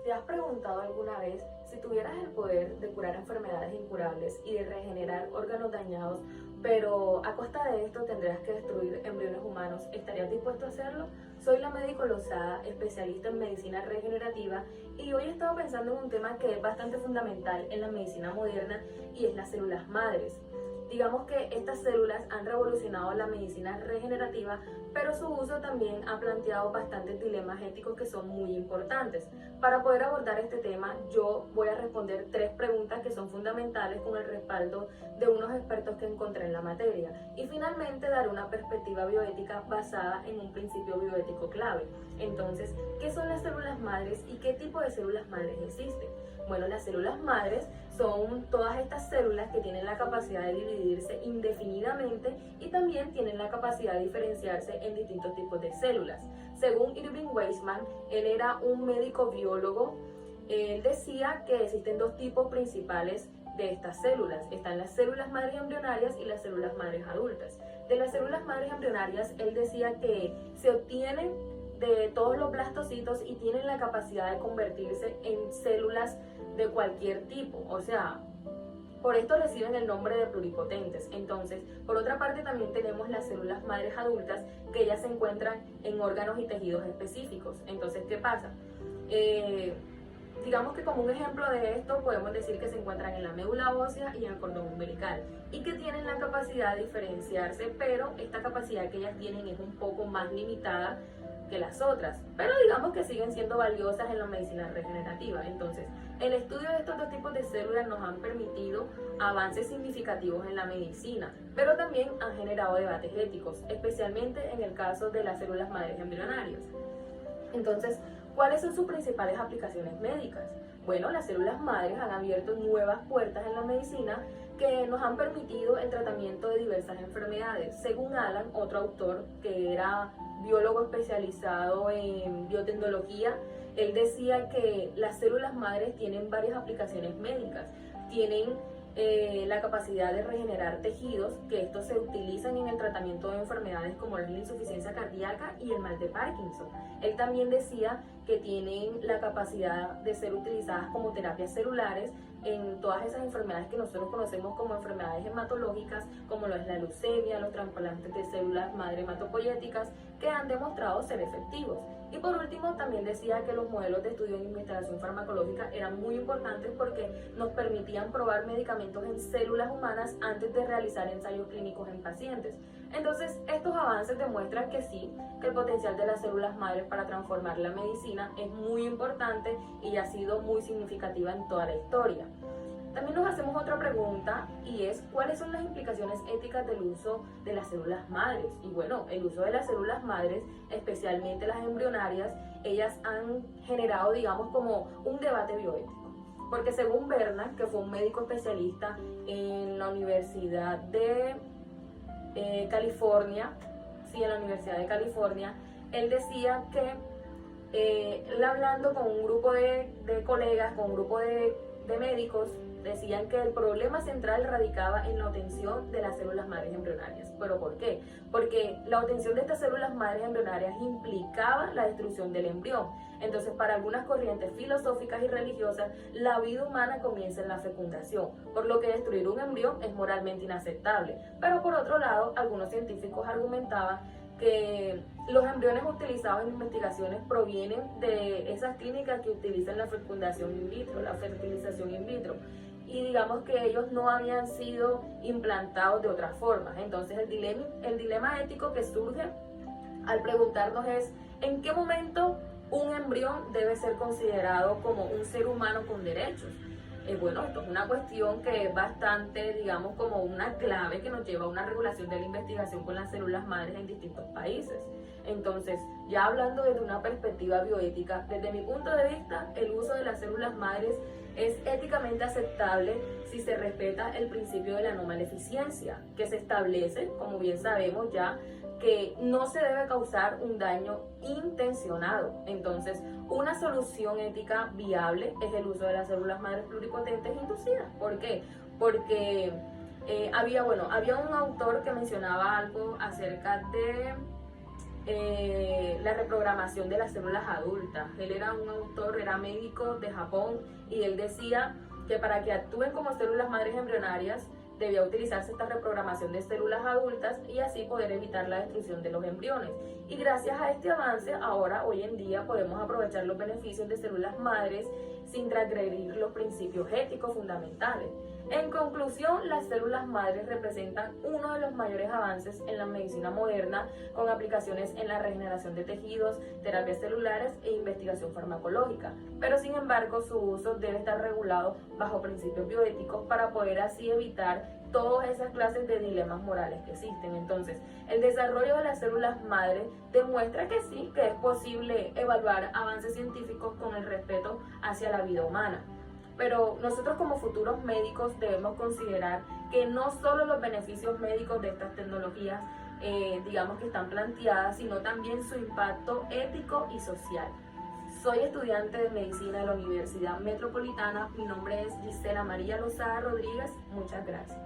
¿Te has preguntado alguna vez si tuvieras el poder de curar enfermedades incurables y de regenerar órganos dañados, pero a costa de esto tendrías que destruir embriones humanos? ¿Estarías dispuesto a hacerlo? Soy la médico Lozada, especialista en medicina regenerativa, y hoy he estado pensando en un tema que es bastante fundamental en la medicina moderna y es las células madres. Digamos que estas células han revolucionado la medicina regenerativa, pero su uso también ha planteado bastantes dilemas éticos que son muy importantes. Para poder abordar este tema, yo voy a responder 3 preguntas que son fundamentales con el respaldo de unos expertos que encontré en la materia. Y finalmente daré una perspectiva bioética basada en un principio bioético clave. Entonces, ¿qué son las células madres y qué tipo de células madres existen? Bueno, las células madres son todas estas células que tienen la capacidad de dividirse indefinidamente y también tienen la capacidad de diferenciarse en distintos tipos de células. Según Irving Weisman, él era un médico biólogo. Él decía que existen 2 tipos principales de estas células. Están las células madres embrionarias y las células madres adultas. De las células madres embrionarias, él decía que se obtienen de todos los blastocitos y tienen la capacidad de convertirse en células de cualquier tipo, o sea, por esto reciben el nombre de pluripotentes. Entonces, por otra parte también tenemos las células madres adultas, que ellas se encuentran en órganos y tejidos específicos. Entonces, ¿qué pasa? Digamos que como un ejemplo de esto podemos decir que se encuentran en la médula ósea y en el cordón umbilical y que tienen la capacidad de diferenciarse, pero esta capacidad que ellas tienen es un poco más limitada que las otras, pero digamos que siguen siendo valiosas en la medicina regenerativa. Entonces, el estudio de estos 2 tipos de células nos han permitido avances significativos en la medicina, pero también han generado debates éticos, especialmente en el caso de las células madres embrionarias. Entonces, ¿cuáles son sus principales aplicaciones médicas? Bueno, las células madres han abierto nuevas puertas en la medicina que nos han permitido el tratamiento de diversas enfermedades. Según Alan, otro autor que era biólogo especializado en biotecnología, él decía que las células madres tienen varias aplicaciones médicas. Tienen la capacidad de regenerar tejidos, que estos se utilizan en el tratamiento de enfermedades como la insuficiencia cardíaca y el mal de Parkinson. Él también decía que tienen la capacidad de ser utilizadas como terapias celulares en todas esas enfermedades que nosotros conocemos como enfermedades hematológicas, como lo es la leucemia, los trasplantes de células madre hematopoyéticas, que han demostrado ser efectivos. Y por último, también decía que los modelos de estudio en investigación farmacológica eran muy importantes porque nos permitían probar medicamentos en células humanas antes de realizar ensayos clínicos en pacientes. Entonces, estos avances demuestran que sí, que el potencial de las células madres para transformar la medicina es muy importante y ha sido muy significativa en toda la historia. También nos hacemos otra pregunta, y es ¿cuáles son las implicaciones éticas del uso de las células madres? Y bueno, el uso de las células madres, especialmente las embrionarias, ellas han generado, digamos, como un debate bioético. Porque según Bernard, que fue un médico especialista en la Universidad de California, él decía que él hablando con un grupo de colegas, con un grupo de médicos, decían que el problema central radicaba en la obtención de las células madres embrionarias. ¿Pero por qué? Porque la obtención de estas células madres embrionarias implicaba la destrucción del embrión. Entonces, para algunas corrientes filosóficas y religiosas, la vida humana comienza en la fecundación, por lo que destruir un embrión es moralmente inaceptable. Pero por otro lado, algunos científicos argumentaban que los embriones utilizados en investigaciones provienen de esas clínicas que utilizan la fecundación in vitro, la fertilización in vitro, y digamos que ellos no habían sido implantados de otra forma. Entonces el dilema ético que surge al preguntarnos es ¿en qué momento un embrión debe ser considerado como un ser humano con derechos? Bueno, esto es una cuestión que es bastante, digamos, como una clave que nos lleva a una regulación de la investigación con las células madres en distintos países. Entonces, ya hablando desde una perspectiva bioética, desde mi punto de vista, el uso de las células madres es éticamente aceptable si se respeta el principio de la no maleficencia, que se establece, como bien sabemos ya, que no se debe causar un daño intencionado. Entonces, una solución ética viable es el uso de las células madres pluripotentes inducidas. ¿Por qué? Porque había un autor que mencionaba algo acerca de la reprogramación de las células adultas. Él era un autor, era médico de Japón, y él decía que para que actúen como células madres embrionarias debía utilizarse esta reprogramación de células adultas y así poder evitar la destrucción de los embriones. Y gracias a este avance, ahora, hoy en día, podemos aprovechar los beneficios de células madres sin transgredir los principios éticos fundamentales. En conclusión, las células madres representan uno de los mayores avances en la medicina moderna, con aplicaciones en la regeneración de tejidos, terapias celulares e investigación farmacológica. Pero sin embargo, su uso debe estar regulado bajo principios bioéticos para poder así evitar todas esas clases de dilemas morales que existen. Entonces, el desarrollo de las células madres demuestra que sí, que es posible evaluar avances científicos con el respeto hacia la vida humana. Pero nosotros como futuros médicos debemos considerar que no solo los beneficios médicos de estas tecnologías, digamos que están planteadas, sino también su impacto ético y social. Soy estudiante de medicina de la Universidad Metropolitana. Mi nombre es Gisela María Lozada Rodríguez. Muchas gracias.